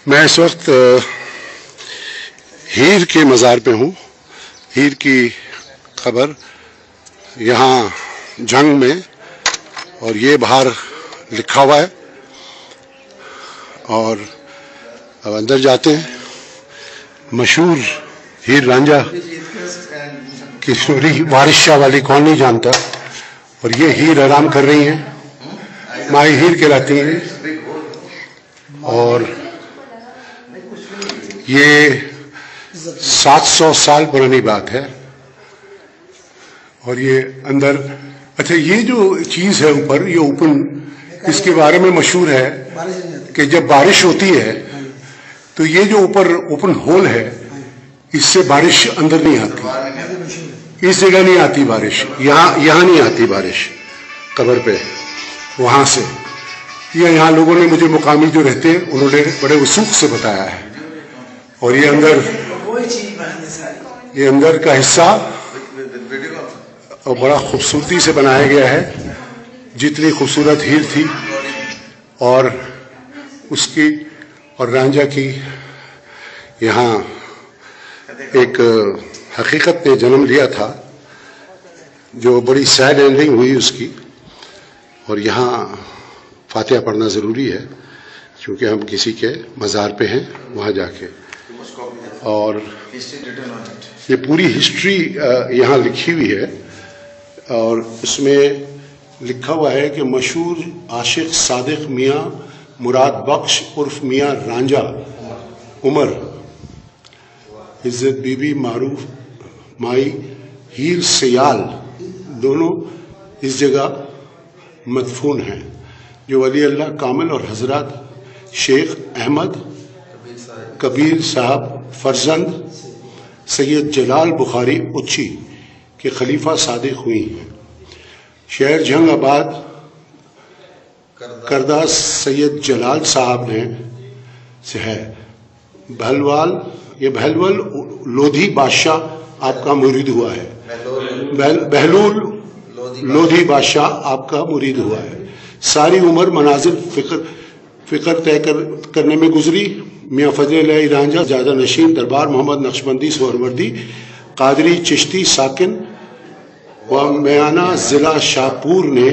میں اس وقت ہیر کے مزار پہ ہوں. ہیر کی خبر یہاں جنگ میں، اور یہ باہر لکھا ہوا ہے. اور اب اندر جاتے ہیں. مشہور ہیر رانجھا کی اسٹوری وارث شاہ والی کون نہیں جانتا. اور یہ ہیر آرام کر رہی ہیں، مائی ہیر کہلاتی ہیں. اور یہ 700 سال پرانی بات ہے. اور یہ اندر اچھا، یہ جو چیز ہے اوپر، یہ اوپن، اس کے بارے میں مشہور ہے کہ جب بارش ہوتی ہے تو یہ جو اوپر اوپن ہول ہے، اس سے بارش اندر نہیں آتی. اس جگہ نہیں آتی بارش، یہاں نہیں آتی بارش قبر پہ. وہاں سے یہاں لوگوں نے، مجھے مقامی جو رہتے ہیں انہوں نے بڑے وثوق سے بتایا ہے. اور یہ اندر کا حصہ اور بڑا خوبصورتی سے بنایا گیا ہے. جتنی خوبصورت ہیر تھی اور اس کی اور رانجھا کی، یہاں ایک حقیقت نے جنم لیا تھا جو بڑی سیڈ اینڈنگ ہوئی اس کی. اور یہاں فاتحہ پڑھنا ضروری ہے کیونکہ ہم کسی کے مزار پہ ہیں وہاں جا کے. اور یہ پوری ہسٹری یہاں لکھی ہوئی ہے. اور اس میں لکھا ہوا ہے کہ مشہور عاشق صادق میاں مراد بخش عرف میاں رانجھا عمر، عزت بی بی معروف مائی ہیر سیال، دونوں اس جگہ مدفون ہیں، جو ولی اللہ کامل اور حضرات شیخ احمد کبیر صاحب فرزند سید جلال بخاری اچھی کے خلیفہ صادق ہوئی ہیں. شہر جنگ آباد کردہ سید جلال صاحب نے سے ہے. بہلوال، یہ بہلول لودھی بادشاہ آپ کا مرید ہوا ہے. بہلول لودھی بادشاہ آپ کا مرید ہوا ہے. ساری عمر منازل فکر طے کرنے میں گزری. میاں فضل علیہ رانجھا زیادہ نشین دربار محمد نقشبندی سہروردی قادری چشتی ساکن و میانہ ضلع شاہپور نے